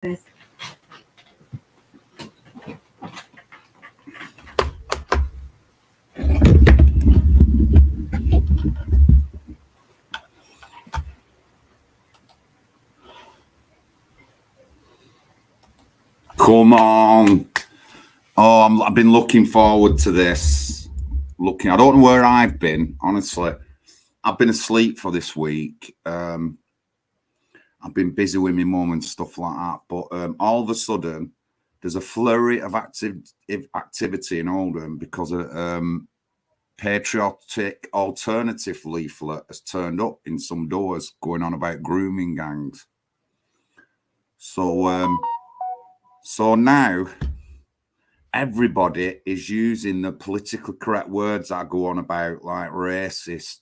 Come on. Oh, I've been looking forward to this. I don't know where I've been, honestly. I've been asleep for this week. I've been busy with my mum and stuff like that. But all of a sudden, there's a flurry of activity in Oldham because a patriotic alternative leaflet has turned up in some doors going on about grooming gangs. So now everybody is using the politically correct words that go on about, like racist.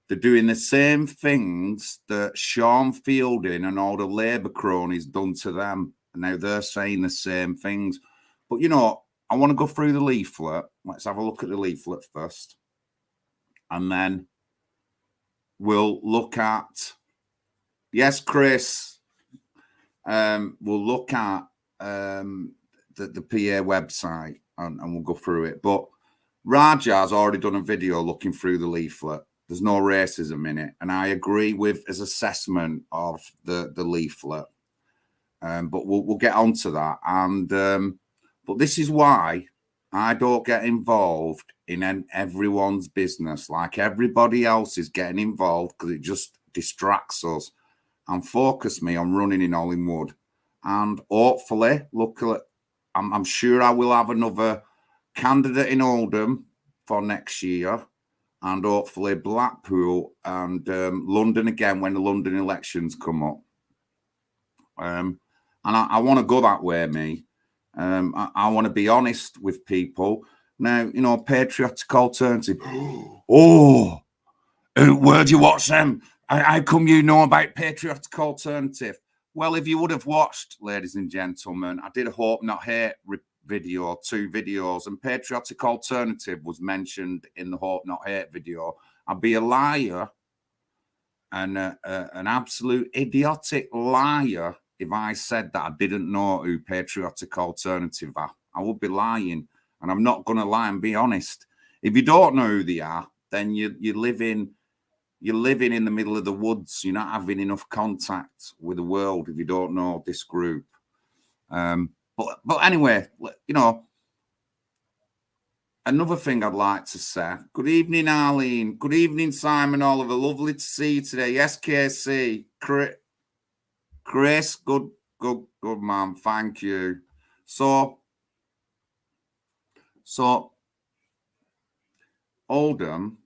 They're doing the same things that Sean Fielding and all the Labour cronies done to them. And now they're saying the same things. But, you know, I want to go through the leaflet. Let's have a look at the leaflet first. And then we'll look at, yes, Chris, we'll look at the PA website and we'll go through it. But Raja's already done a video looking through the leaflet. There's no racism in it. And I agree with his assessment of the leaflet. But we'll get onto that. And but this is why I don't get involved in everyone's business like everybody else is getting involved, because it just distracts us and focus me on running in Hollywood. And hopefully, I'm sure I will have another candidate in Oldham for next year, and hopefully Blackpool and London again when the London elections come up. And I want to go that way, me. I want to be honest with people. Now, you know, Patriotic Alternative. Oh, where do you watch them? How come you know about Patriotic Alternative? Well, if you would have watched, ladies and gentlemen, I did a Hope Not Hate video, 2 videos, and Patriotic Alternative was mentioned in the Hope Not Hate video. I'd be a liar and an absolute idiotic liar if I said that I didn't know who Patriotic Alternative are. I would be lying, and I'm not going to lie and be honest. If you don't know who they are, then you're living in the middle of the woods. You're not having enough contact with the world if you don't know this group. But anyway, you know, another thing I'd like to say. Good evening, Arlene. Good evening, Simon Oliver. Lovely to see you today. Yes, KC. Chris, good, man. Thank you. So Oldham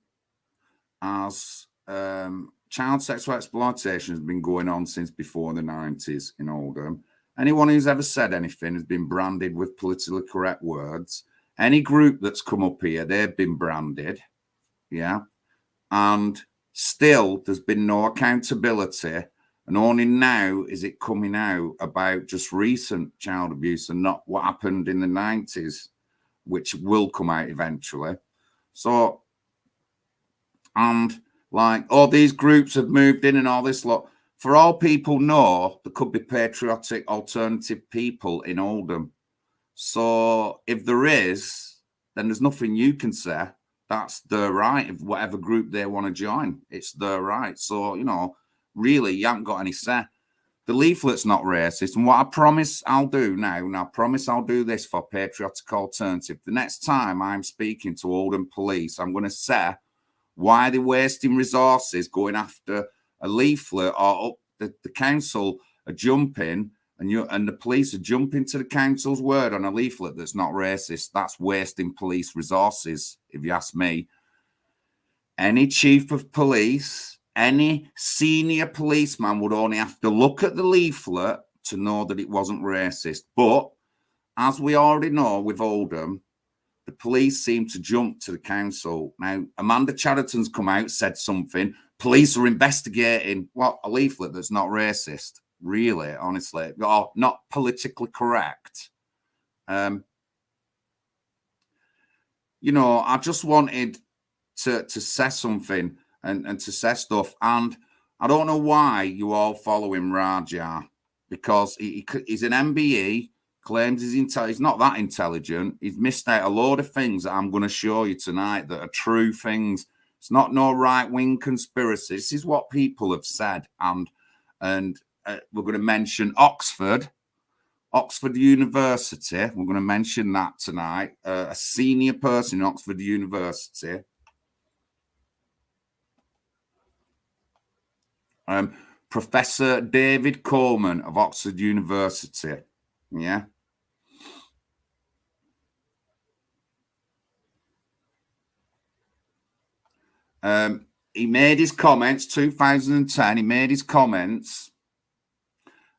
has child sexual exploitation has been going on since before the 90s in Oldham. Anyone who's ever said anything has been branded with politically correct words. Any group that's come up here, they've been branded. Yeah. And still, there's been no accountability. And only now is it coming out about just recent child abuse and not what happened in the 90s, which will come out eventually. So, and like, all these groups have moved in and all this lot. For all people know, there could be patriotic alternative people in Oldham. So if there is, then there's nothing you can say. That's their right. If whatever group they want to join, it's their right. So, you know, really, you haven't got any say. The leaflet's not racist. And what I promise I'll do now, and I promise I'll do this for Patriotic Alternative. The next time I'm speaking to Oldham police, I'm going to say why they're wasting resources going after a leaflet, or the council are jumping and the police are jumping to the council's word on a leaflet that's not racist. That's wasting police resources, if you ask me. Any chief of police, any senior policeman would only have to look at the leaflet to know that it wasn't racist. But as we already know with Oldham, the police seem to jump to the council. Now, Amanda Chariton's come out, said something. Police are investigating what a leaflet that's not racist. Really, honestly, or not politically correct. You know, I just wanted to say something and to say stuff. And I don't know why you all following Raja, because he's an MBE, claims he's not that intelligent. He's missed out a load of things that I'm going to show you tonight that are true things. It's not no right-wing conspiracy. This is what people have said. And we're going to mention Oxford University. We're going to mention that tonight. A senior person in Oxford University. Professor David Coleman of Oxford University. Yeah. He made his comments, 2010, he made his comments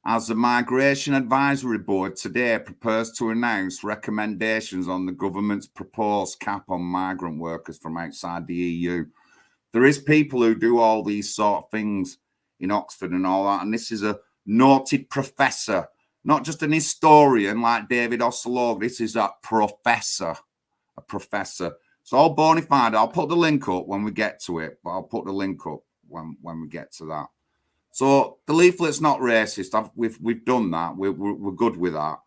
as the Migration Advisory Board today prepares to announce recommendations on the government's proposed cap on migrant workers from outside the EU. There is people who do all these sort of things in Oxford and all that, and this is a noted professor, not just an historian like David Ossolo. This is a professor. It's all bona fide. I'll put the link up when we get to it, but I'll put the link up when we get to that. So the leaflet's not racist. We've done that. We're good with that.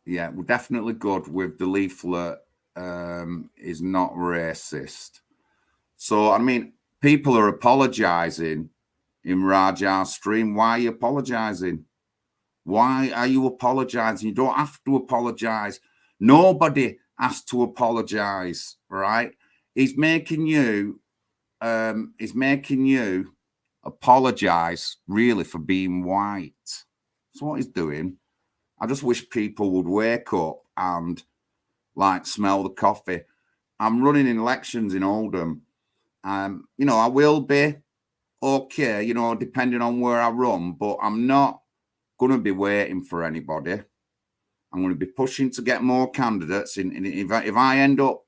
Yeah, we're definitely good with the leaflet. Is not racist. So I mean, people are apologising in Rajar's stream. Why are you apologising? Why are you apologising? You don't have to apologise. Nobody has to apologise, right? He's making you apologise really for being white. That's what he's doing. I just wish people would wake up and like smell the coffee. I'm running in elections in Oldham. You know, I will be okay, you know, depending on where I run, but I'm not going to be waiting for anybody. I'm going to be pushing to get more candidates. If I end up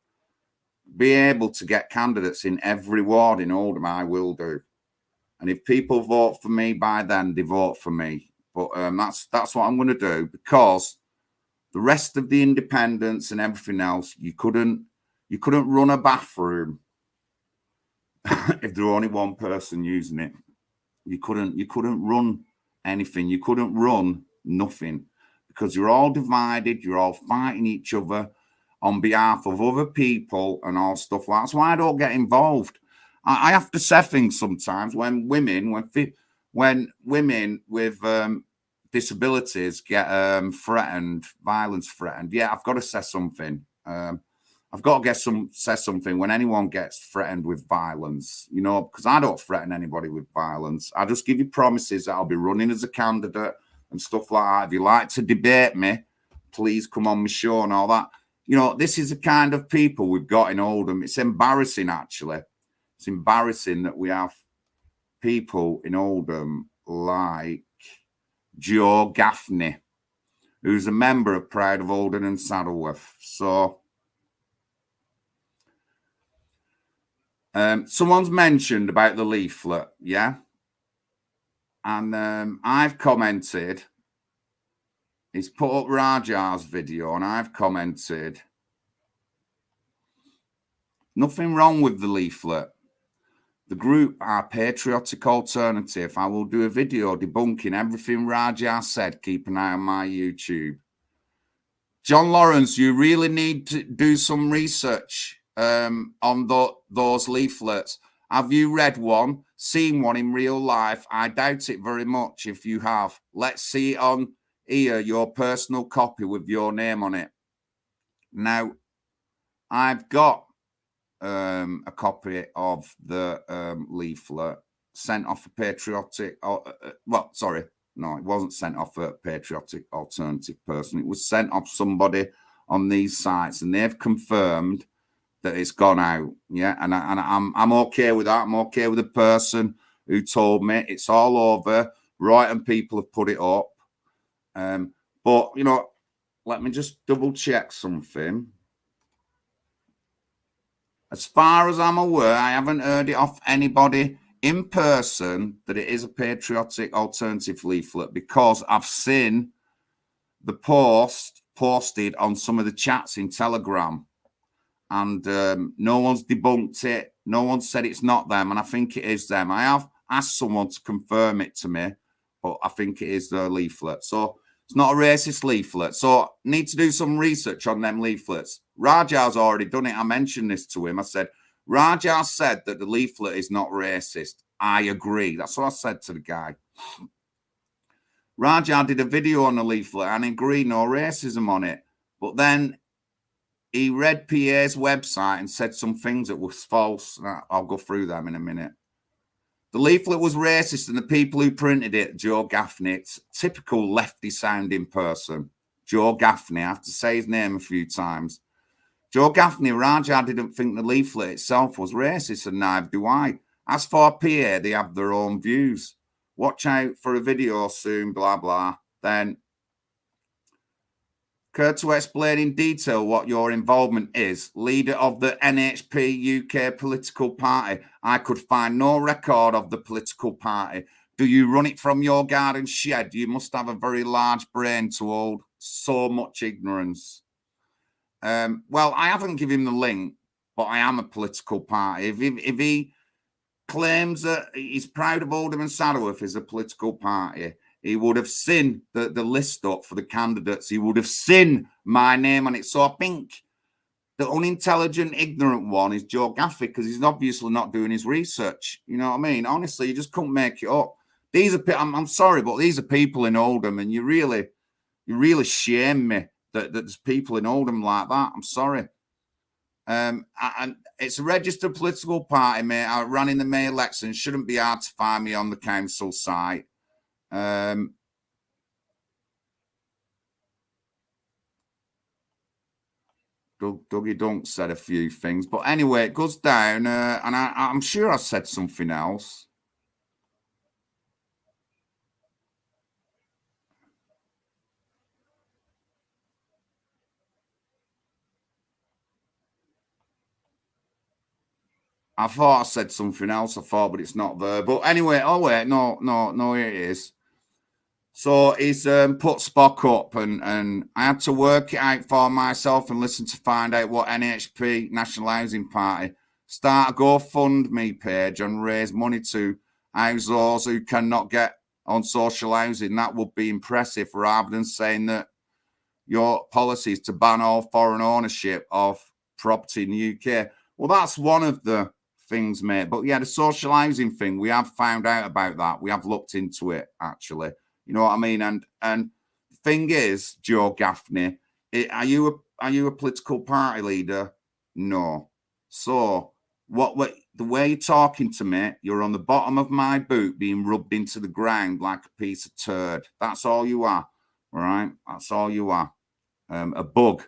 being able to get candidates in every ward in Oldham, I will do. And if people vote for me by then, they vote for me. But that's what I'm going to do, because the rest of the independents and everything else, you couldn't run a bathroom if there were only one person using it. You couldn't run anything. You couldn't run nothing, because you're all divided. You're all fighting each other on behalf of other people and all stuff like that. That's why I don't get involved. I have to say things sometimes when women with disabilities get threatened, violence threatened. Yeah, I've got to say something. I've got to say something when anyone gets threatened with violence, you know, because I don't threaten anybody with violence. I just give you promises that I'll be running as a candidate and stuff like that. If you like to debate me, please come on my show and all that. You know, this is the kind of people we've got in Oldham. It's embarrassing, actually. It's embarrassing that we have people in Oldham like Joe Gaffney, who's a member of Pride of Oldham and Saddleworth. So someone's mentioned about the leaflet, yeah? And I've commented. He's put up Rajar's video, and I've commented, nothing wrong with the leaflet. The group are Patriotic Alternative. I will do a video debunking everything Rajar said. Keep an eye on my YouTube. John Lawrence, you really need to do some research on those leaflets. Have you read one, seen one in real life? I doubt it very much if you have. Let's see it on here, your personal copy with your name on it. Now, I've got a copy of the leaflet sent off a Patriotic. Well, sorry, no, it wasn't sent off a Patriotic Alternative person. It was sent off somebody on these sites, and they've confirmed that it's gone out. Yeah, and I'm okay with that. I'm okay with the person who told me it's all over. Royton people have put it up. But you know, let me just double check something. As far as I'm aware, I haven't heard it off anybody in person that it is a Patriotic Alternative leaflet, because I've seen the post posted on some of the chats in Telegram. and no one's debunked it. No one said it's not them, and I think it is them. I have asked someone to confirm it to me, but I think it is the leaflet. So it's not a racist leaflet. So need to do some research on them leaflets. Raja's already done it. I mentioned this to him. I said, Raja said that the leaflet is not racist. I agree. That's what I said to the guy. Raja did a video on the leaflet and agreed no racism on it. But then he read PA's website and said some things that was false. I'll go through them in a minute. The leaflet was racist, and the people who printed it, Joe Gaffney, it's typical lefty-sounding person. Joe Gaffney, I have to say his name a few times. Joe Gaffney, Raja didn't think the leaflet itself was racist, and neither do I. As for PA, they have their own views. Watch out for a video soon, blah, blah. Then, care to explain in detail what your involvement is? Leader of the NHPUK political party. I could find no record of the political party. Do you run it from your garden shed? You must have a very large brain to hold so much ignorance. Well, I haven't given him the link, but I am a political party. If he claims that he's proud of Oldham and Saddleworth as a political party, he would have seen the list up for the candidates. He would have seen my name on it. So I think the unintelligent, ignorant one is Joe Gaffney, because he's obviously not doing his research. You know what I mean? Honestly, you just couldn't make it up. These are, I'm sorry, but these are people in Oldham, and you really shame me that there's people in Oldham like that. I'm sorry. And it's a registered political party, mate. I ran in the May election. Shouldn't be hard to find me on the council site. Dougie Dunk said a few things, but anyway, it goes down, and I'm sure I said something else. I thought I said something else. But it's not there. But anyway, oh wait, no, here it is. So he's put Spock up, and I had to work it out for myself and listen to find out what NHP, National Housing Party, start a GoFundMe page and raise money to house those who cannot get on social housing. That would be impressive, rather than saying that your policy is to ban all foreign ownership of property in the UK. Well, that's one of the things, mate. But yeah, the social housing thing, we have found out about that. We have looked into it, actually. You know what I mean? And the thing is, Joe Gaffney, are you a political party leader? No. So what the way you're talking to me, you're on the bottom of my boot being rubbed into the ground like a piece of turd. That's all you are. All right? That's all you are. A bug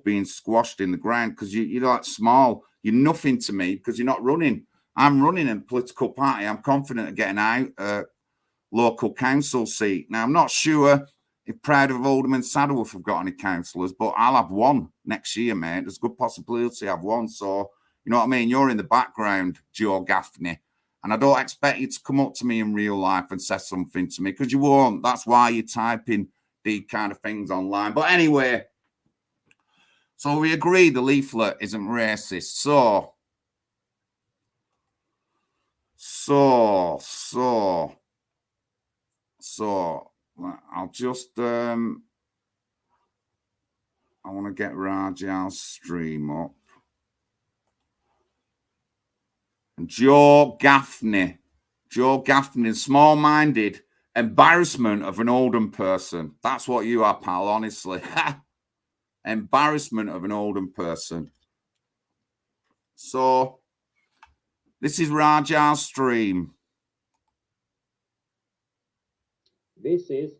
being squashed in the ground, because you're like small. You're nothing to me because you're not running. I'm running a political party. I'm confident of getting out local council seat. Now, I'm not sure if Proud of Oldham and Saddleworth have got any councillors, but I'll have one next year, mate. There's a good possibility I have one. So, you know what I mean? You're in the background, Joe Gaffney, and I don't expect you to come up to me in real life and say something to me, because you won't. That's why you're typing these kind of things online. But anyway, so we agree the leaflet isn't racist. So I'll just I want to get Rajal's stream up. And Joe Gaffney, small-minded embarrassment of an Oldham person. That's what you are, pal, honestly. Embarrassment of an Oldham person. So this is Rajal's stream. This is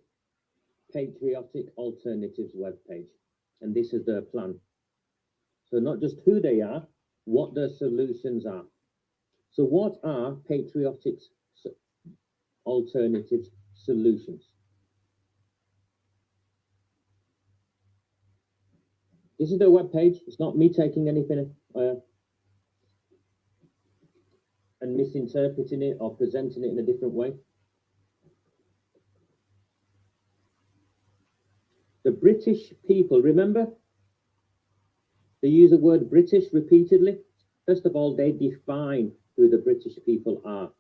Patriotic Alternatives webpage, and this is their plan. So not just who they are, what their solutions are. So what are Patriotic Alternatives solutions? This is their webpage. It's not me taking anything and misinterpreting it or presenting it in a different way. The British people, remember, They use the word British repeatedly. First of all, they define who the British people are.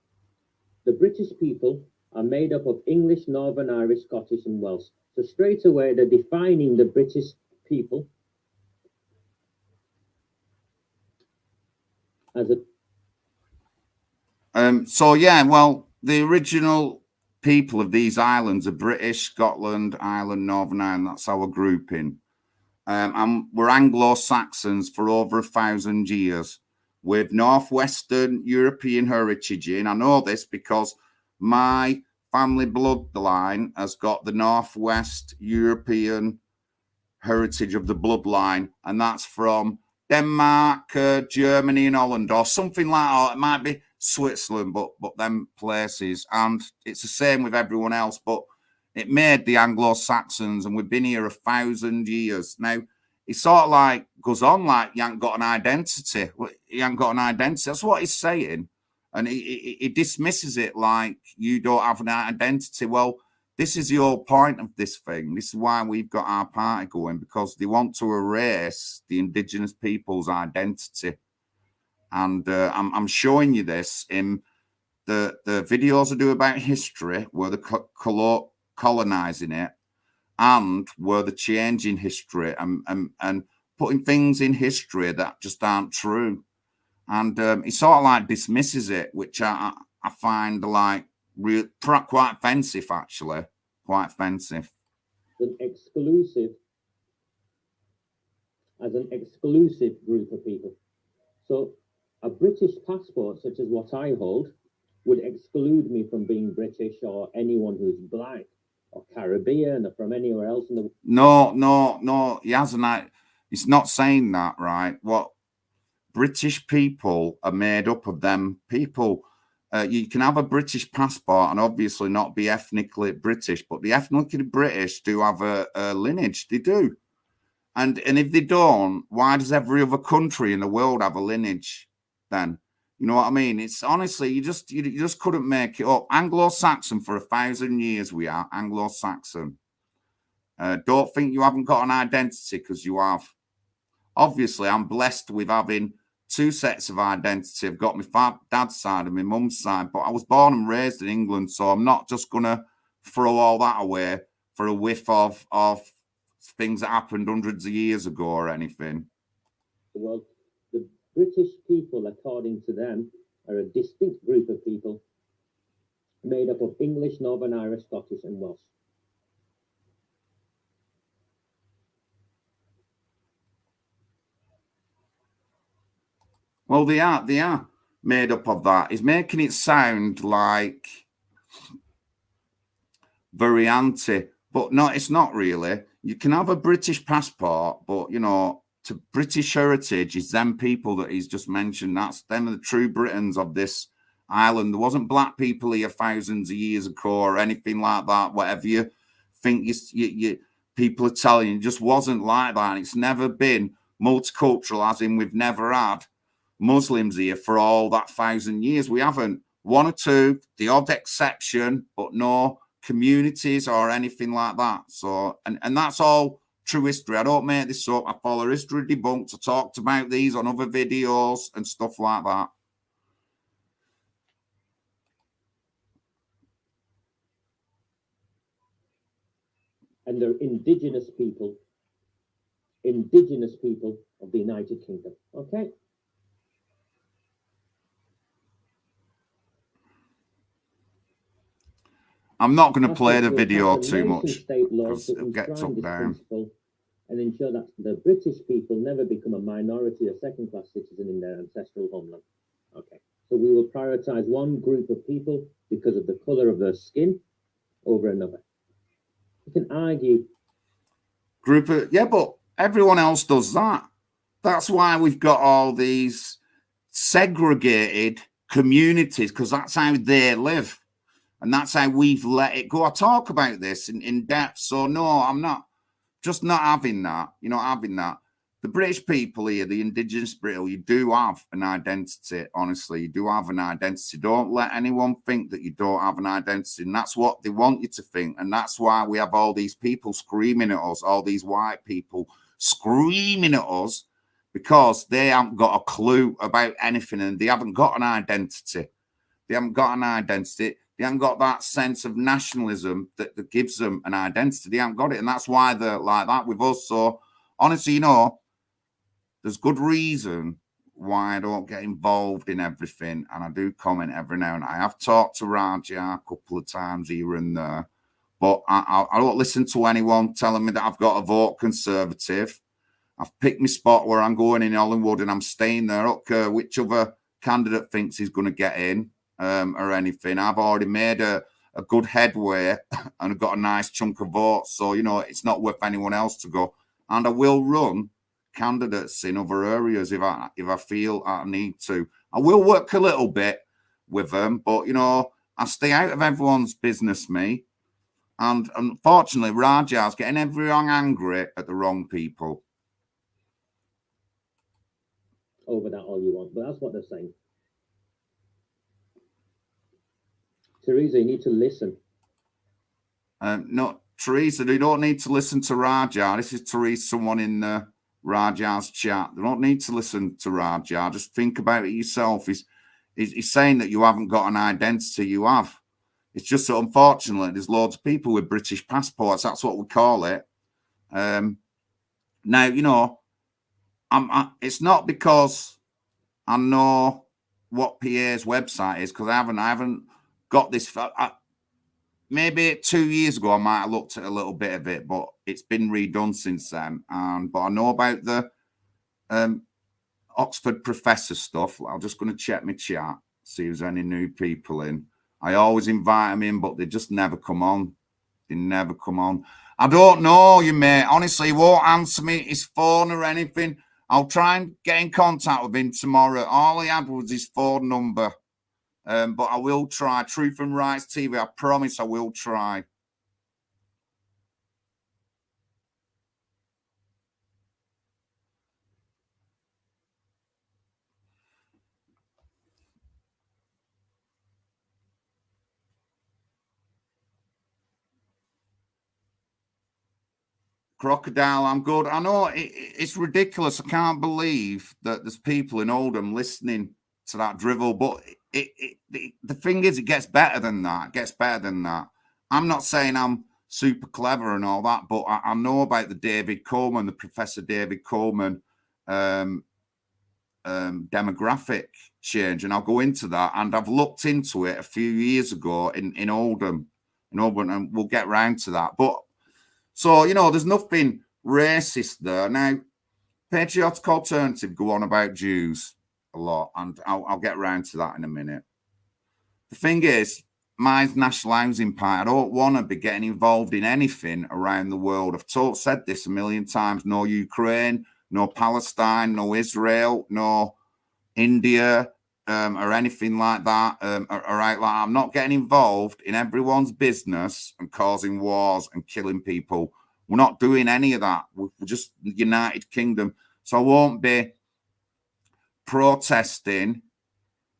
The British people are made up of English, Northern Irish, Scottish, and Welsh. So straight away, they're defining the British people as a... So yeah, well, the original people of these islands are British, Scotland, Ireland, Northern Ireland. That's our grouping. And we're Anglo-Saxons for over 1,000 years with Northwestern European heritage in. I know this because my family bloodline has got the Northwest European heritage of the bloodline, and that's from Denmark, Germany, and Holland, or something like that. It might be Switzerland, but them places. And it's the same with everyone else, but it made the Anglo-Saxons, and we've been here 1,000 years. Now, he sort of like goes on like you ain't got an identity. You ain't got an identity. That's what he's saying. And he dismisses it like you don't have an identity. Well, this is the whole point of this thing. This is why we've got our party going, because they want to erase the indigenous people's identity. And I'm showing you this in the videos I do about history, where they're colonizing it, and where they're changing history and putting things in history that just aren't true. And he sort of like dismisses it, which I find like quite offensive, actually. Quite offensive. An exclusive, as an exclusive group of people. So a British passport, such as what I hold, would exclude me from being British or anyone who's black or Caribbean or from anywhere else in the... No, he hasn't. It's not saying that, right? What British people are made up of them people. You can have a British passport and obviously not be ethnically British, but the ethnically British do have a lineage. They do. And if they don't, why does every other country in the world have a lineage then? You know what I mean? It's honestly, you just couldn't make it up. Anglo-Saxon for 1,000 years we are, Anglo-Saxon. Don't think you haven't got an identity, because you have. Obviously, I'm blessed with having 2 sets of identity. I've got my dad's side and my mum's side, but I was born and raised in England, so I'm not just going to throw all that away for a whiff of things that happened hundreds of years ago or anything. Well, the British people, according to them, are a distinct group of people made up of English, Northern Irish, Scottish, and Welsh. Well, they are made up of that. He's making it sound like very anti, but no, it's not really. You can have a British passport, but, you know, to British heritage is them people that he's just mentioned. That's them, the true Britons of this island. There wasn't black people here thousands of years ago or anything like that. Whatever you think you people are telling you, it just wasn't like that. And it's never been multicultural, as in we've never had Muslims here for all that 1,000 years. We haven't. 1 or 2, the odd exception, but no communities or anything like that. So, and that's all true history. I don't make this up. I follow History Debunked. I talked about these on other videos and stuff like that. And they're indigenous people of the United Kingdom. Okay. I'm not going to play the video too much state laws because it'll get took down. And ensure that the British people never become a minority or second-class citizen in their ancestral homeland. Okay. So we will prioritize one group of people because of the color of their skin over another. You can argue. Yeah, but everyone else does that. That's why we've got all these segregated communities, because that's how they live. And that's how we've let it go. I talk about this in depth. So no, I'm not having that. You're not having that. The British people here, the indigenous British, you do have an identity. Honestly, you do have an identity. Don't let anyone think that you don't have an identity. And that's what they want you to think. And that's why we have all these people screaming at us, all these white people screaming at us, because they haven't got a clue about anything and they haven't got an identity. They haven't got an identity. They haven't got that sense of nationalism that gives them an identity. They haven't got it. And that's why they're like that with us. So, honestly, you know, there's good reason why I don't get involved in everything. And I do comment every now and then. I have talked to Raja a couple of times here and there. But I don't listen to anyone telling me that I've got to vote Conservative. I've picked my spot where I'm going in Hollywood and I'm staying there. I don't care which other candidate thinks he's going to get in or anything. I've already made a good headway and I've got a nice chunk of votes. So, you know, it's not worth anyone else to go. And I will run candidates in other areas if I feel I need to. I will work a little bit with them, but, you know, I stay out of everyone's business, me. And unfortunately, Raja's getting everyone angry at the wrong people. Over that all you want, but that's what they're saying. Teresa, you need to listen. No, Teresa, they don't need to listen to Raja. This is Teresa, someone in Raja's chat. They don't need to listen to Raja. Just think about it yourself. He's saying that you haven't got an identity. You have. It's just so unfortunately, there's loads of people with British passports. That's what we call it. Now, you know, it's not because I know what PA's website is, because I haven't got this. Maybe 2 years ago, I might have looked at a little bit of it, but it's been redone since then. But I know about the Oxford professor stuff. I'm just going to check my chat, see if there's any new people in. I always invite them in, but they just never come on. They never come on. I don't know you, mate. Honestly, he won't answer me his phone or anything. I'll try and get in contact with him tomorrow. All he had was his phone number. But I will try. Truth and Rights TV, I promise I will try. Crocodile, I'm good. I know it's ridiculous. I can't believe that there's people in Oldham listening to that drivel, but the thing is, it gets better than that. It gets better than that. I'm not saying I'm super clever and all that, but I know about the David Coleman, the Professor David Coleman demographic change, and I'll go into that. And I've looked into it a few years ago in Oldham, and we'll get round to that. But so, you know, there's nothing racist there. Now, Patriotic Alternative go on about Jews a lot, and I'll get around to that in a minute. The thing is, my National Housing Party, I don't want to be getting involved in anything around the world. I've said this a million times. No Ukraine, no Palestine, no Israel, no India, or anything like that. I'm not getting involved in everyone's business and causing wars and killing people. We're not doing any of that. We're just the United Kingdom. So I won't be protesting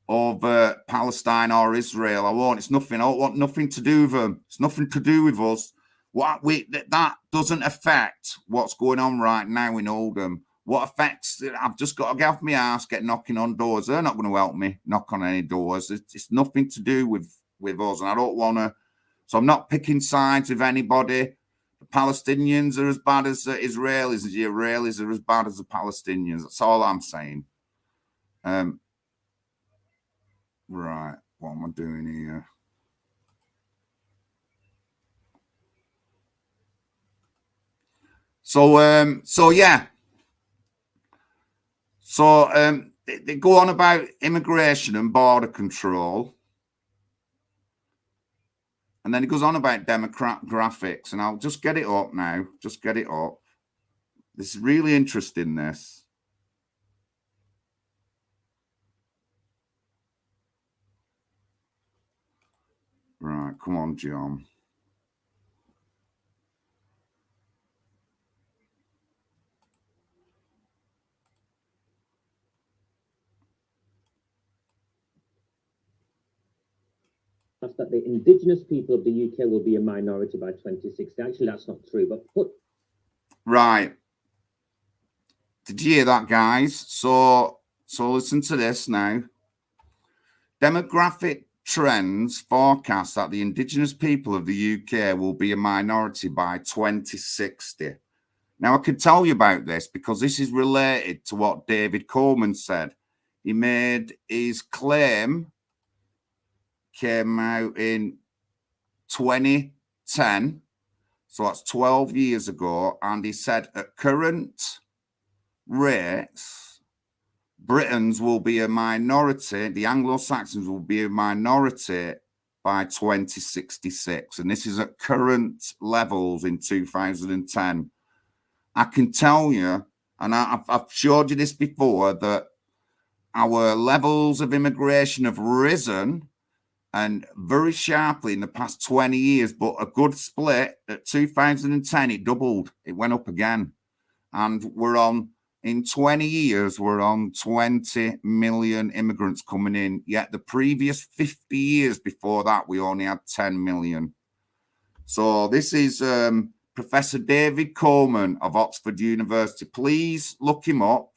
over Palestine or Israel. I won't. It's nothing. I don't want nothing to do with them. It's nothing to do with us. That doesn't affect what's going on right now in Oldham. What affects it? I've just got to get off my ass, get knocking on doors. They're not going to help me knock on any doors. It's nothing to do with us, and I don't want to. So I'm not picking sides with anybody. The Palestinians are as bad as the Israelis. The Israelis are as bad as the Palestinians. That's all I'm saying. Right. What am I doing here? So yeah. So they go on about immigration and border control. And then it goes on about demographics. And I'll just get it up now. Just get it up. This is really interesting, this. Right. Come on, John. That the indigenous people of the UK will be a minority by 2060. Actually, that's not true, but right. Did you hear that, guys? So listen to this now. Demographic trends forecast that the indigenous people of the UK will be a minority by 2060. Now, I can tell you about this because this is related to what David Coleman said. He made his claim, came out in 2010, so that's 12 years ago, and he said at current rates, Britons will be a minority, the Anglo-Saxons will be a minority by 2066, and this is at current levels in 2010. I can tell you, and I've showed you this before, that our levels of immigration have risen and very sharply in the past 20 years, but a good split at 2010, it doubled, it went up again. And we're on, in 20 years, we're on 20 million immigrants coming in. Yet the previous 50 years before that, we only had 10 million. So this is Professor David Coleman of Oxford University. Please look him up.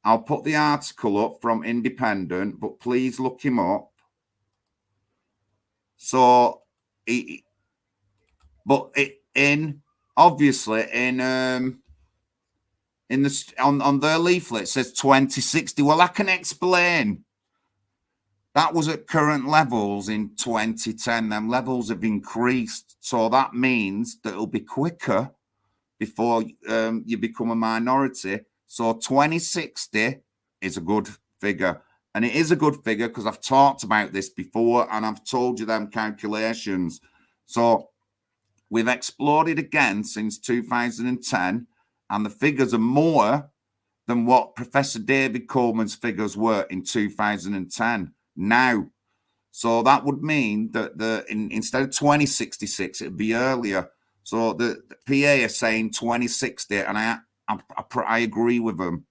I'll put the article up from Independent, but please look him up. So, obviously in the on their leaflet it says 2060. Well, I can explain. That was at current levels in 2010. Them levels have increased, so that means that it'll be quicker before you become a minority. So 2060 is a good figure. And it is a good figure because I've talked about this before and I've told you them calculations. So we've explored it again since 2010, and the figures are more than what Professor David Coleman's figures were in 2010 now. So that would mean that instead of 2066, it'd be earlier. So the PA are saying 2060, and I agree with them.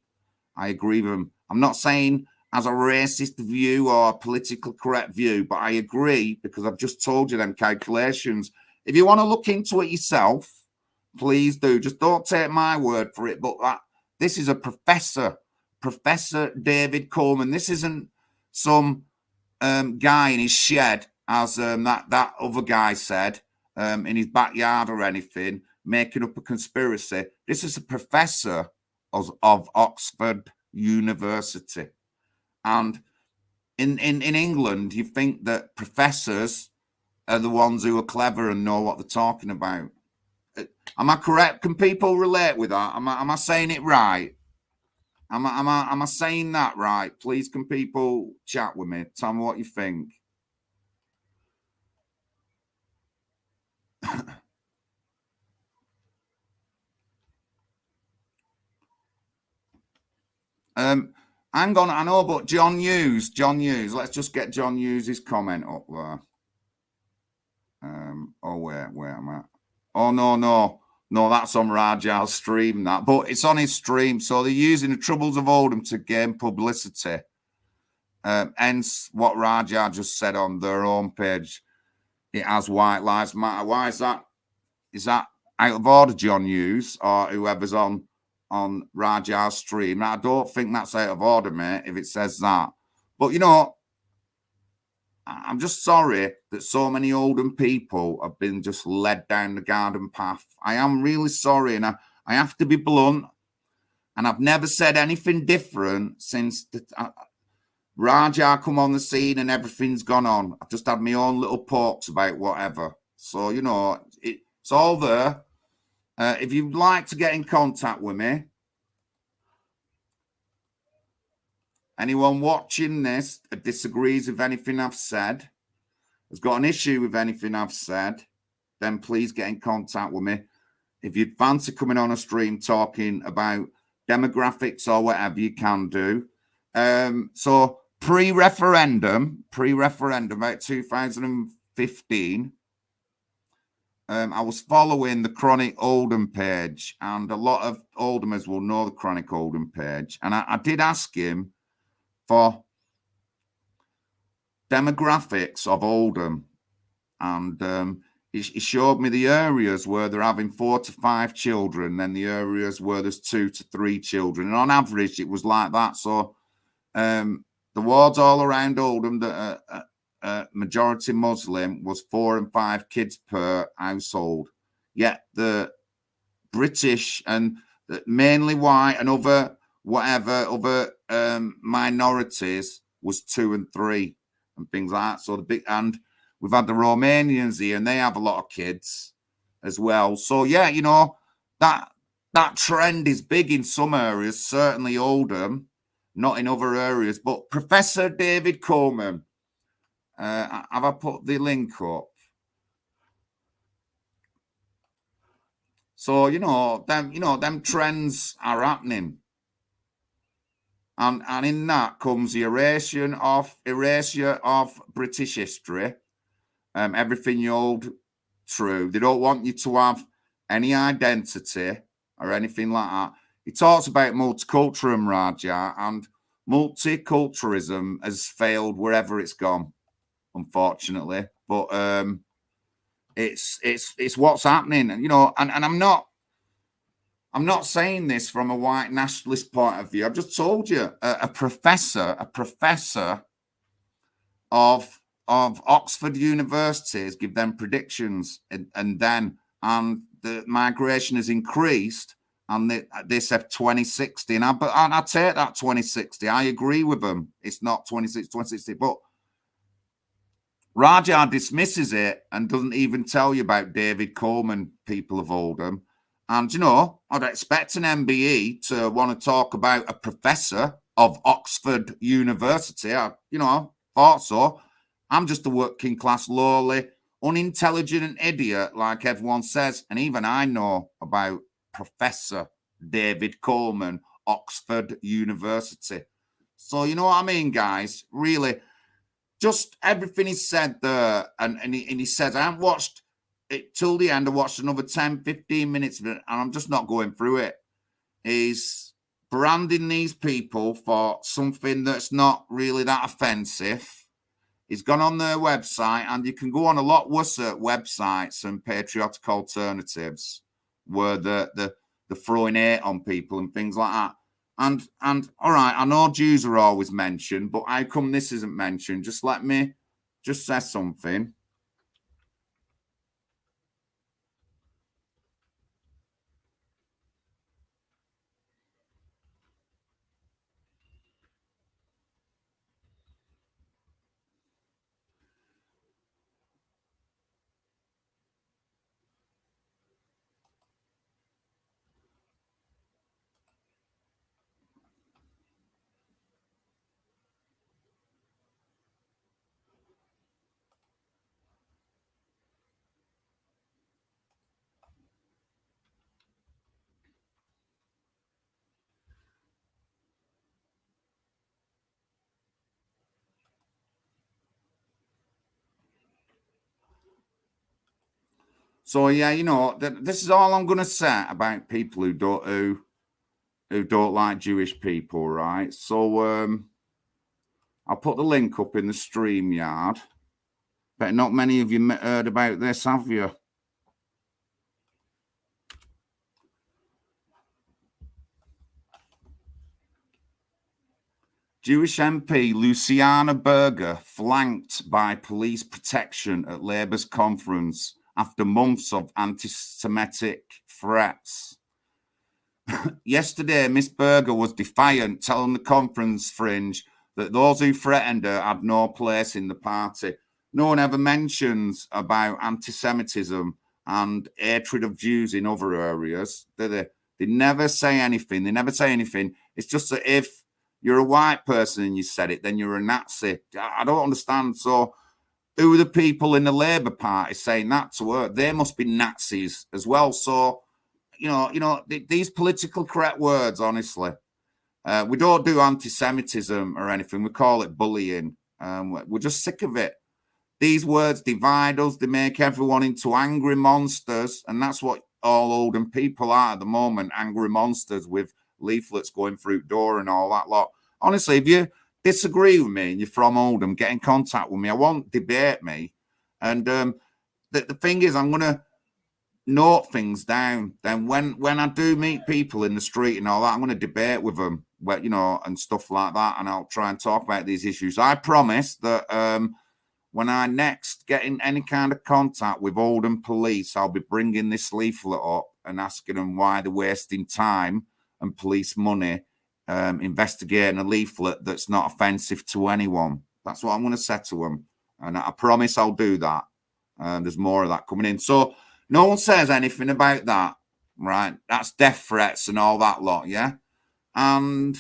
I agree with them. I'm not saying as a racist view or a politically correct view, but I agree because I've just told you them calculations. If you want to look into it yourself, please do. Just don't take my word for it. But this is a professor, Professor David Coleman. This isn't some guy in his shed, as that other guy said, in his backyard or anything, making up a conspiracy. This is a professor of Oxford University. And in England, you think that professors are the ones who are clever and know what they're talking about. Am I correct? Can people relate with that? Am I saying it right? Am I saying that right? Please, can people chat with me? Tell me what you think. Hang on, I know, but John Hughes, let's just get John Hughes' comment up there. Where am I? Oh, no, that's on Rajal's stream, that, but it's on his stream, so they're using the troubles of Oldham to gain publicity. Hence what Rajal just said on their homepage, it has White Lives Matter. Why is that? Is that out of order, John Hughes, or whoever's on Rajal's stream? Now, I don't think that's out of order, mate, if it says that. But, you know, I'm just sorry that so many Oldham people have been just led down the garden path. I am really sorry, and I have to be blunt, and I've never said anything different since Raja come on the scene and everything's gone on. I've just had my own little pokes about whatever. So, you know, it's all there. If you'd like to get in contact with me, anyone watching this that disagrees with anything I've said, has got an issue with anything I've said, then please get in contact with me. If you'd fancy coming on a stream talking about demographics or whatever, you can do. So pre-referendum, about 2015, I was following the Chronic Oldham page, and a lot of Oldhamers will know the Chronic Oldham page. And I did ask him for demographics of Oldham, and he showed me the areas where they're having 4 to 5 children, then the areas where there's 2 to 3 children. And on average, it was like that. So the wards all around Oldham that are majority Muslim was 4 and 5 kids per household. Yet the British and mainly white and other minorities was 2 and 3 and things like that. So and we've had the Romanians here, and they have a lot of kids as well. So yeah, that trend is big in some areas, certainly Oldham, not in other areas. But Professor David Coleman, have I put the link up? So them trends are happening, and in that comes the erasure of British history. Everything you hold true. They don't want you to have any identity or anything like that. He talks about multiculturalism, Raja, and multiculturalism has failed wherever it's gone, unfortunately. But it's what's happening, and I'm not saying this from a white nationalist point of view. I've just told you a professor of Oxford universities give them predictions, and the migration has increased, and they said 2060. And I take that 2060. I agree with them. It's not 2060, but Raja dismisses it and doesn't even tell you about David Coleman, people of Oldham. And, I'd expect an MBE to want to talk about a professor of Oxford University. I thought so. I'm just a working class, lowly, unintelligent idiot, like everyone says. And even I know about Professor David Coleman, Oxford University. So, you know what I mean, guys? Really, just everything he said there. And he said, I haven't watched it till the end. I watched another 10, 15 minutes of it, and I'm just not going through it. He's branding these people for something that's not really that offensive. He's gone on their website, and you can go on a lot worse websites and patriotic alternatives where they're throwing hate on people and things like that. And all right, I know Jews are always mentioned, but how come this isn't mentioned? Just let me just say something. So yeah, this is all I'm going to say about people who don't like Jewish people, right? So I'll put the link up in the StreamYard. But not many of you heard about this, have you? Jewish MP Luciana Berger flanked by police protection at Labour's conference after months of anti-Semitic threats. Yesterday, Miss Berger was defiant, telling the conference fringe that those who threatened her had no place in the party. No one ever mentions about anti-Semitism and hatred of Jews in other areas, do they? They never say anything. It's just that if you're a white person and you said it, then you're a Nazi. I don't understand. So who are the people in the Labour Party saying that to her? They must be Nazis as well. So, these political correct words, honestly, we don't do anti-Semitism or anything. We call it bullying. We're just sick of it. These words divide us. They make everyone into angry monsters. And that's what all Oldham people are at the moment, angry monsters with leaflets going through the door and all that lot. Honestly, if you disagree with me and you're from Oldham, get in contact with me. I won't debate me. And the thing is, I'm going to note things down. Then when I do meet people in the street and all that, I'm going to debate with them, you know, and stuff like that, and I'll try and talk about these issues. I promise that when I next get in any kind of contact with Oldham police, I'll be bringing this leaflet up and asking them why they're wasting time and police money investigating a leaflet that's not offensive to anyone. That's what I'm going to say to them, and I promise I'll do that. There's more of that coming in. So no one says anything about that, right? That's death threats and all that lot, yeah? And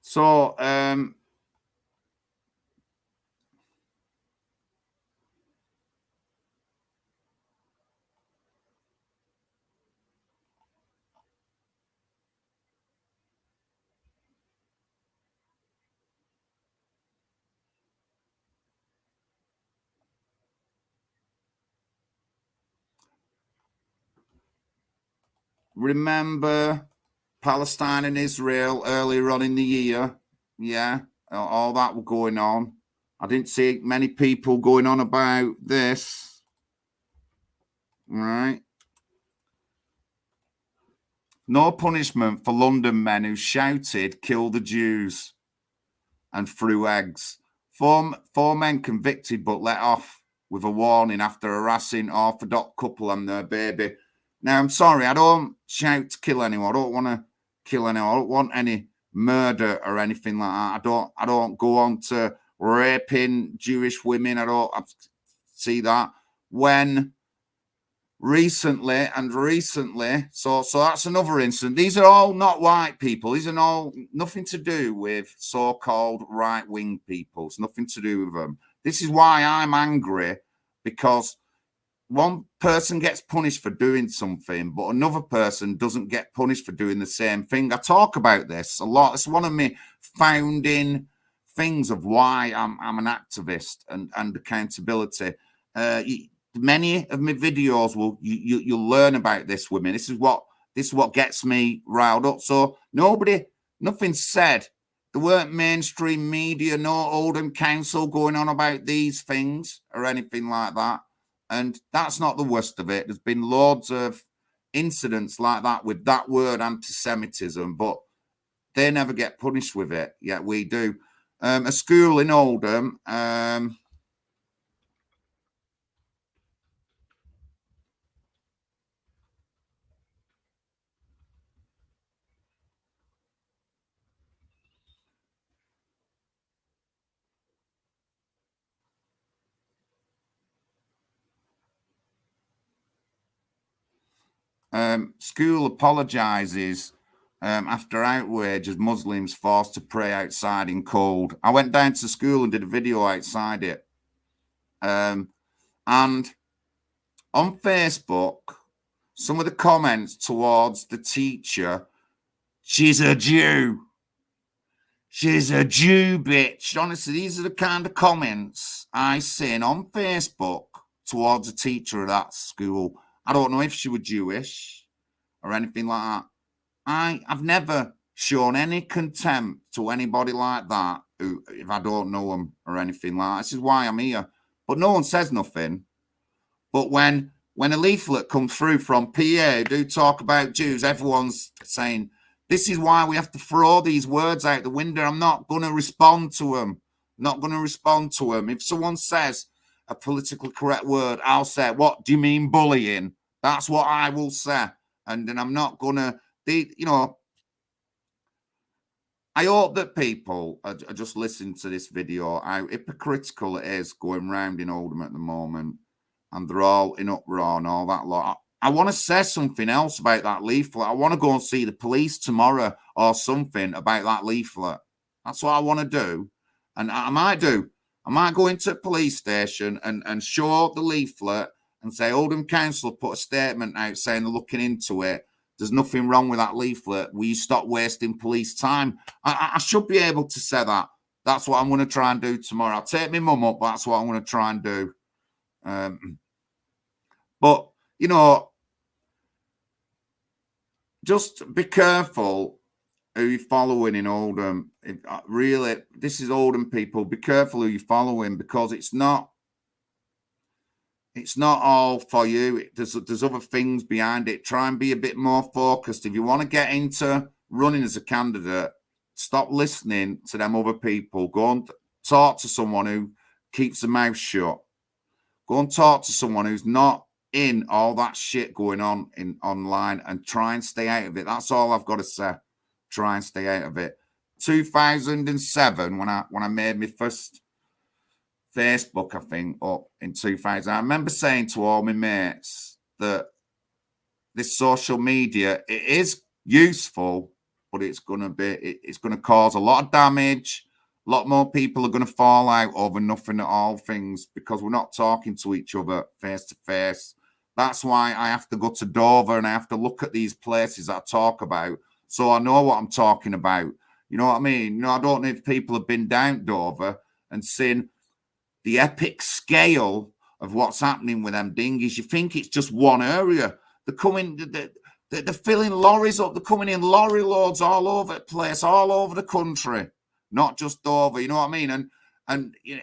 so remember Palestine and Israel earlier on in the year? Yeah, all that were going on. I didn't see many people going on about this, right? No punishment for London men who shouted, "Kill the Jews," and threw eggs. Four men convicted but let off with a warning after harassing Orthodox couple and their baby. Now, I'm sorry, I don't shout to kill anyone. I don't want to kill anyone. I don't want any murder or anything like that. I don't go on to raping Jewish women. I don't see that. When recently, so that's another incident. These are all not white people. These are all nothing to do with so-called right-wing people. It's nothing to do with them. This is why I'm angry, because one person gets punished for doing something, but another person doesn't get punished for doing the same thing. I talk about this a lot. It's one of my founding things of why I'm an activist and accountability. Many of my videos you'll learn about this, women. This is what gets me riled up. So nothing said. There weren't mainstream media, no Oldham Council going on about these things or anything like that. And that's not the worst of it. There's been loads of incidents like that with that word anti-Semitism, but they never get punished with it. Yet we do. A school in Oldham. School apologises after outrage as Muslims forced to pray outside in cold. I went down to school and did a video outside it. And on Facebook, some of the comments towards the teacher, "She's a Jew. She's a Jew, bitch." Honestly, these are the kind of comments I seen on Facebook towards a teacher of that school. I don't know if she was Jewish or anything like that. I've never shown any contempt to anybody like that if I don't know them or anything like that. This is why I'm here. But no one says nothing. But when a leaflet comes through from PA who do talk about Jews, everyone's saying, this is why we have to throw these words out the window. I'm not going to respond to them. Not going to respond to them. If someone says a politically correct word, I'll say, "What do you mean bullying?" That's what I will say. And then I'm not going to, I hope that people are just listening to this video, how hypocritical it is going round in Oldham at the moment. And they're all in uproar and all that lot. I want to say something else about that leaflet. I want to go and see the police tomorrow or something about that leaflet. That's what I want to do. And I might do. I might go into a police station and show the leaflet and say, Oldham Council put a statement out saying they're looking into it. There's nothing wrong with that leaflet. Will you stop wasting police time? I should be able to say that. That's what I'm going to try and do tomorrow. I'll take my mum up, but that's what I'm going to try and do. But, you know, just be careful who you're following in Oldham. Really, this is Oldham people. Be careful who you're following, because it's not all for you. There's other things behind it. Try and be a bit more focused. If you want to get into running as a candidate, stop listening to them other people. Go and talk to someone who keeps their mouth shut. Go and talk to someone who's not in all that shit going on in online, and try and stay out of it. That's all I've got to say. Try and stay out of it. 2007, when I made my first Facebook, I think, up in 2000, I remember saying to all my mates that this social media, it is useful, but it's going to cause a lot of damage. A lot more people are going to fall out over nothing at all things, because we're not talking to each other face to face. That's why I have to go to Dover and I have to look at these places I talk about, so I know what I'm talking about. You know what I mean? You know, I don't know if people have been down Dover and seen the epic scale of what's happening with them dinghies. You think it's just one area. They're coming, they're filling lorries up. They're coming in lorry loads all over the place, all over the country, not just Dover. You know what I mean? And you know,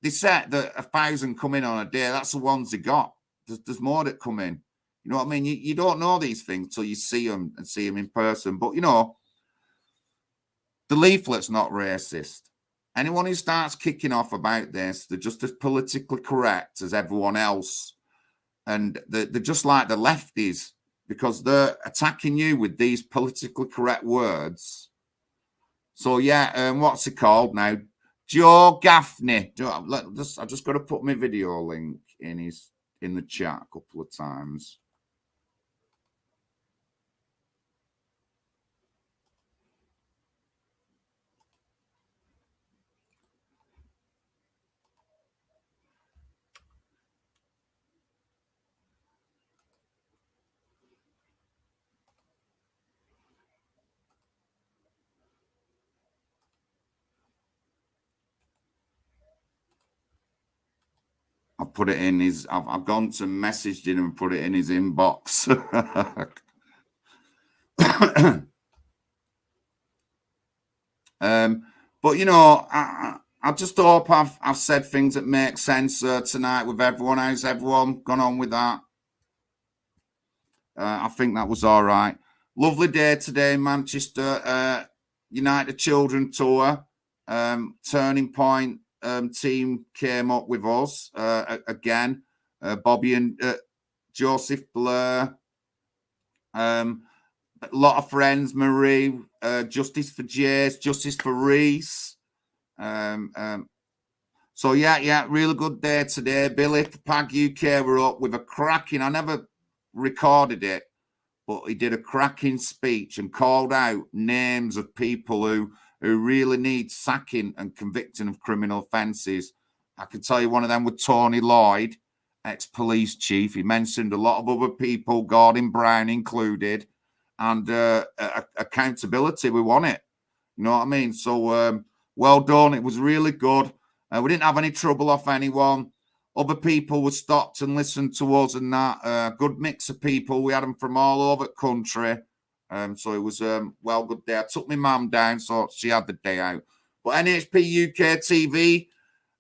they said that 1,000 come in on a day. That's the ones they got. There's more that come in. You know what I mean? You don't know these things till you see them and see them in person. But, you know, the leaflet's not racist. Anyone who starts kicking off about this, they're just as politically correct as everyone else. And they're just like the lefties, because they're attacking you with these politically correct words. So, yeah, what's it called now? Joe Gaffney. I just got to put my video link in the chat a couple of times. I've put it in his. I've gone to messaged him and put it in his inbox. But you know, I just hope I've said things that make sense tonight with everyone. How's everyone gone on with that? I think that was all right. Lovely day today in Manchester. United Children Tour. Turning Point team came up with us again. Bobby and Joseph Blair. A lot of friends, Marie, Justice for Jace, Justice for Reese. So yeah, really good day today. Billy for PAG UK were up with a cracking, I never recorded it, but he did a cracking speech and called out names of people who really need sacking and convicting of criminal offences. I can tell you one of them was Tony Lloyd, ex-police chief. He mentioned a lot of other people, Gordon Brown included, and accountability. We want it. You know what I mean? So well done. It was really good. We didn't have any trouble off anyone. Other people were stopped and listened to us and that. Good mix of people. We had them from all over the country. So it was well good day. I took my mum down, so she had the day out. But NHP UK TV,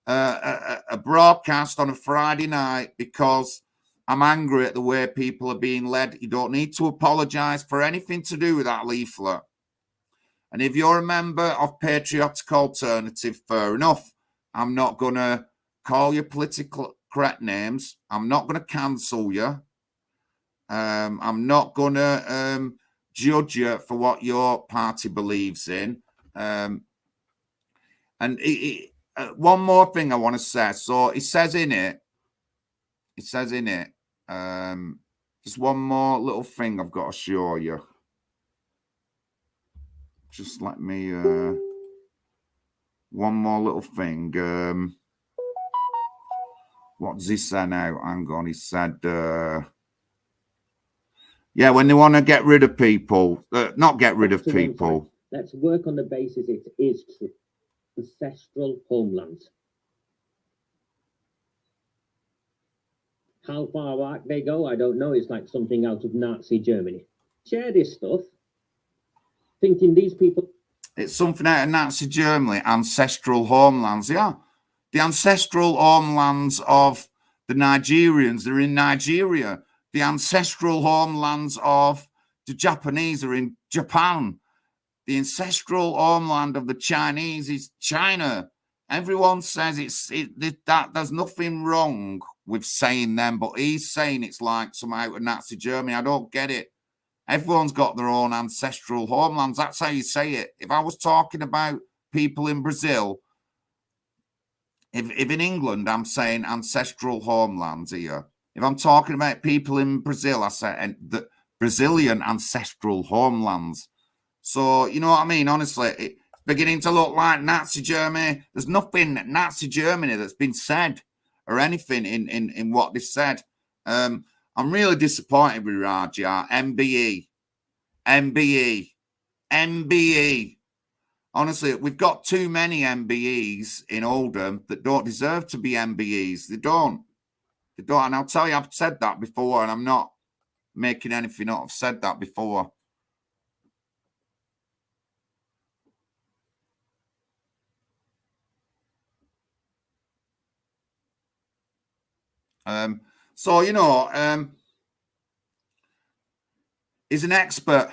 a broadcast on a Friday night, because I'm angry at the way people are being led. You don't need to apologise for anything to do with that leaflet. And if you're a member of Patriotic Alternative, fair enough. I'm not going to call you political correct names. I'm not going to cancel you. I'm not going to judge you for what your party believes in. And one more thing I want to say. So it says in it, just one more little thing I've got to show you. Just let me... one more little thing. What does he say now? Hang on, he said, yeah, when they want to get rid of people, not get rid of people. Let's work on the basis it is true. Ancestral homelands. How far back they go, I don't know. It's like something out of Nazi Germany. Share this stuff, thinking these people... It's something out of Nazi Germany, ancestral homelands, yeah. The ancestral homelands of the Nigerians are in Nigeria. The ancestral homelands of the Japanese are in Japan. The ancestral homeland of the Chinese is China. Everyone says that there's nothing wrong with saying them, but he's saying it's like some out of Nazi Germany. I don't get it. Everyone's got their own ancestral homelands. That's how you say it. If I was talking about people in Brazil, if in England I'm saying ancestral homelands here, if I'm talking about people in Brazil, I say the Brazilian ancestral homelands. So, you know what I mean? Honestly, it's beginning to look like Nazi Germany. There's nothing Nazi Germany that's been said or anything in what they said. I'm really disappointed with Raja. MBE. Honestly, we've got too many MBEs in Oldham that don't deserve to be MBEs. They don't. And I'll tell you, I've said that before, and I'm not making anything up. I've said that before. So, you know, he's an expert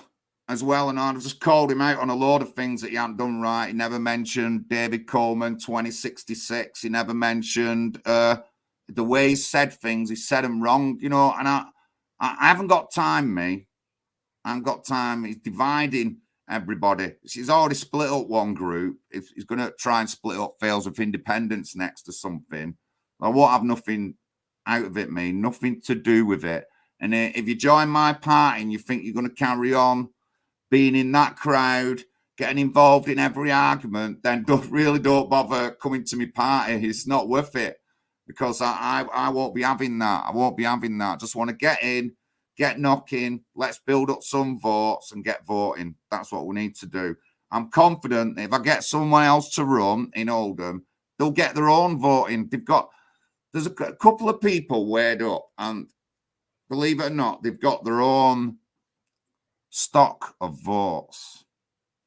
as well, and I've just called him out on a load of things that he hadn't done right. He never mentioned David Coleman 2066. He never mentioned the way he said things. He said them wrong, you know, and I haven't got time, me. I haven't got time. He's dividing everybody. He's already split up one group. If he's going to try and split up Fails with Independence next to something, I won't have nothing out of it, me. Nothing to do with it. And if you join my party and you think you're going to carry on being in that crowd, getting involved in every argument, then don't bother coming to my party. It's not worth it, because I won't be having that. I won't be having that. Just want to get in, get knocking. Let's build up some votes and get voting. That's what we need to do. I'm confident if I get someone else to run in Oldham, they'll get their own voting. There's a couple of people weighed up, and believe it or not, they've got their own stock of votes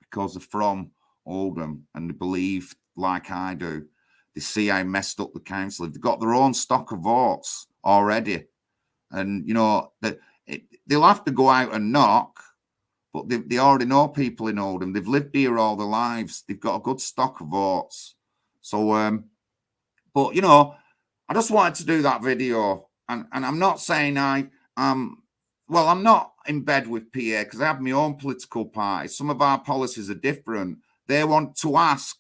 because they're from Oldham and they believe, like I do, they see how messed up the council. They've got their own stock of votes already, and you know they'll have to go out and knock, but they already know people in Oldham. They've lived here all their lives. They've got a good stock of votes. So, but you know, I just wanted to do that video, and I'm not saying well, I'm not in bed with PA because I have my own political party. Some of our policies are different. They want to ask,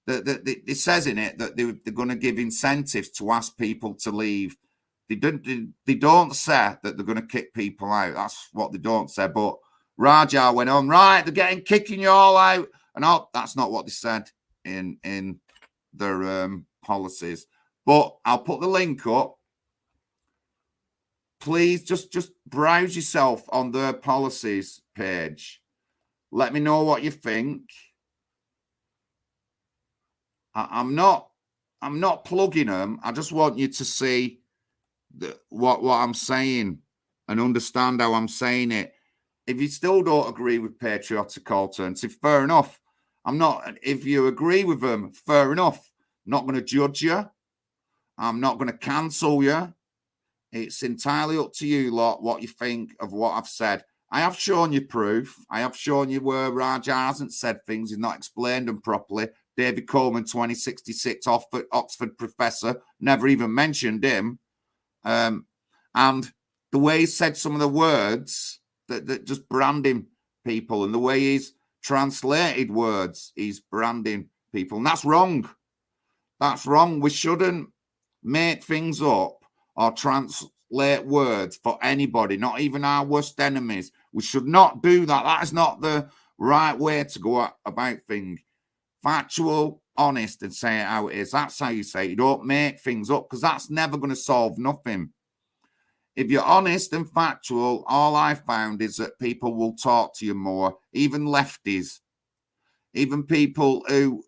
it says in it that they're going to give incentives to ask people to leave. They don't say that they're going to kick people out. That's what they don't say. But Raja went on, right, they're kicking you all out. And that's not what they said in their policies. But I'll put the link up. Please just browse yourself on their policies page. Let me know what you think. I'm not plugging them. I just want you to see what I'm saying and understand how I'm saying it. If you still don't agree with Patriotic Alternative, fair enough. If you agree with them, fair enough. I'm not going to judge you. I'm not going to cancel you. It's entirely up to you lot what you think of what I've said. I have shown you proof. I have shown you where Raja hasn't said things. He's not explained them properly. David Coleman, 2066, Oxford professor, never even mentioned him. And the way he said some of the words that just branding people, and the way he's translated words, he's branding people. And that's wrong. That's wrong. We shouldn't make things up or translate words for anybody, not even our worst enemies. We should not do that. That is not the right way to go about things. factual, honest, and say it how it is. That's how you say it. You don't make things up, because that's never going to solve nothing. If you're honest and factual, all I found is that people will talk to you more, even lefties, even people who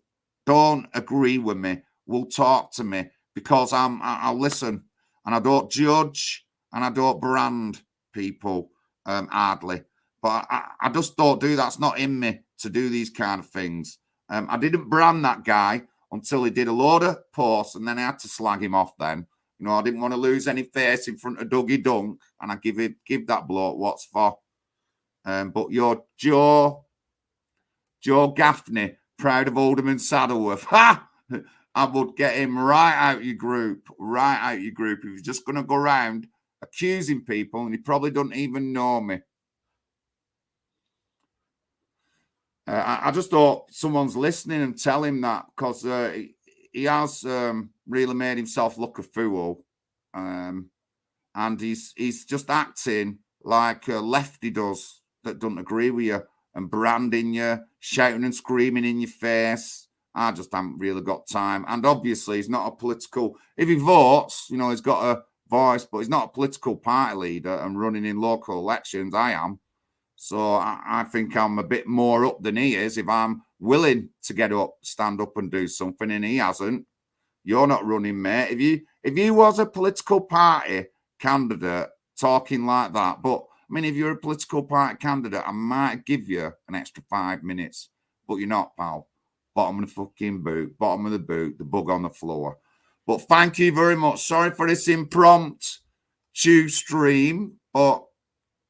don't agree with me will talk to me, because I'll listen, and I don't judge and I don't brand people hardly. But I just don't do that. It's not in me to do these kind of things. I didn't brand that guy until he did a load of posts, and then I had to slag him off then. You know, I didn't want to lose any face in front of Dougie Dunk, and I give that bloke what's for. But you're Joe Gaffney, proud of Oldham and Saddleworth. Ha! I would get him right out your group. If you're just going to go around accusing people, and he probably doesn't even know me. I just hope someone's listening and tell him that, because he has really made himself look a fool. And he's just acting like a lefty does that doesn't agree with you, and branding you, shouting and screaming in your face. I just haven't really got time. And obviously, he's not a political... If he votes, you know, he's got a voice, but he's not a political party leader and running in local elections. I am. So I think I'm a bit more up than he is if I'm willing to get up, stand up and do something, and he hasn't. You're not running, mate. If you was a political party candidate talking like that, but I mean, if you're a political party candidate, I might give you an extra 5 minutes, but you're not, pal. Bottom of the fucking boot, bottom of the boot, the bug on the floor. But thank you very much. Sorry for this impromptu stream, but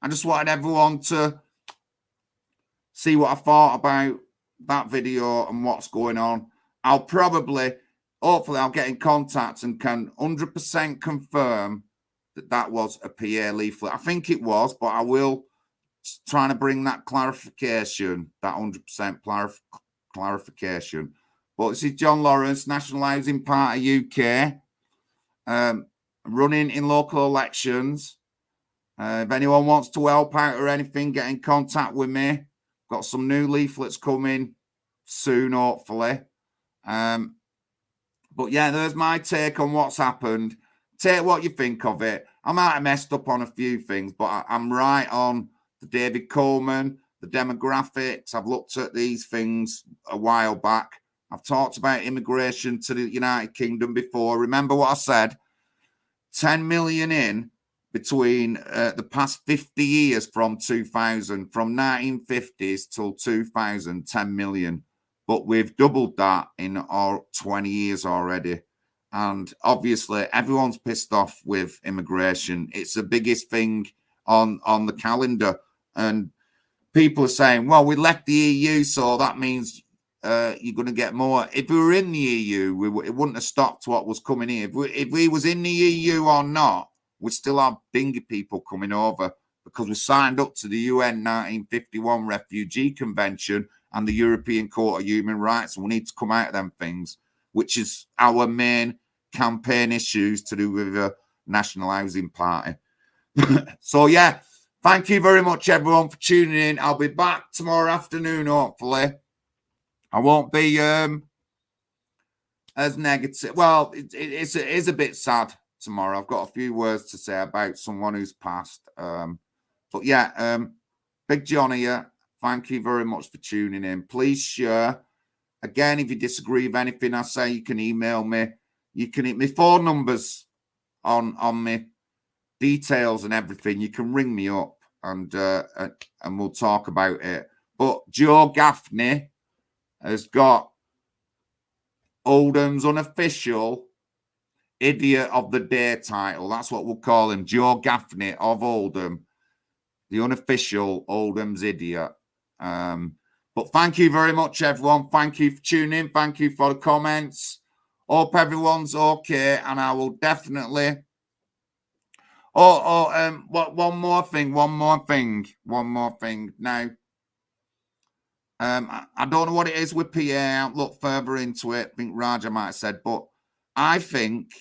I just wanted everyone to see what I thought about that video and what's going on. Hopefully, I'll get in contact and can 100% confirm that was a PA leaflet. I think it was, but I will try to bring that clarification, that 100% clarification. But this is John Lawrence, National Housing Party UK, running in local elections. If anyone wants to help out or anything, get in contact with me. Got some new leaflets coming soon, hopefully. But yeah, there's my take on what's happened. Take what you think of it. I might have messed up on a few things, but I'm right on the David Coleman, the demographics. I've looked at these things a while back. I've talked about immigration to the United Kingdom before. Remember what I said? 10 million in between the past 50 years from 2000, from 1950s till 2000, 10 million. But we've doubled that in our 20 years already. And obviously, everyone's pissed off with immigration. It's the biggest thing on the calendar. And people are saying, well, we left the EU, so that means you're going to get more. If we were in the EU, it wouldn't have stopped what was coming in. If we was in the EU or not, we'd still have dingy people coming over, because we signed up to the UN 1951 Refugee Convention and the European Court of Human Rights, and we need to come out of them things, which is our main campaign issues to do with the National Housing Party. So, yeah, thank you very much, everyone, for tuning in. I'll be back tomorrow afternoon, hopefully. I won't be as negative. Well, it is a bit sad tomorrow. I've got a few words to say about someone who's passed. But, yeah, Big John here. Thank you very much for tuning in. Please share. Again, if you disagree with anything I say, you can email me. You can hit me phone numbers on me, details and everything. You can ring me up and we'll talk about it. But Joe Gaffney has got Oldham's unofficial Idiot of the Day title. That's what we'll call him. Joe Gaffney of Oldham, the unofficial Oldham's idiot. But thank you very much, everyone. Thank you for tuning in. Thank you for the comments. Hope everyone's okay, and I will definitely. One more thing. Now, I don't know what it is with PA. I'll look further into it. I think Raja might have said, but I think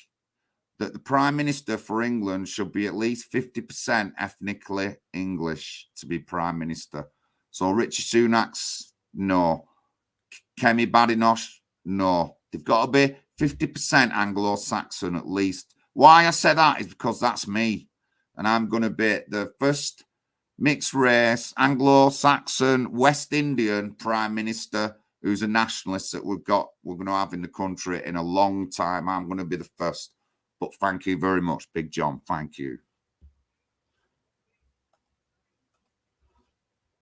that the Prime Minister for England should be at least 50% ethnically English to be Prime Minister. So Richie Sunak's no. Kemi Badenoch? No. They've got to be 50% Anglo-Saxon at least. Why I say that is because that's me. And I'm going to be the first mixed race, Anglo-Saxon, West Indian Prime Minister who's a nationalist that we're going to have in the country in a long time. I'm going to be the first. But thank you very much, Big John. Thank you.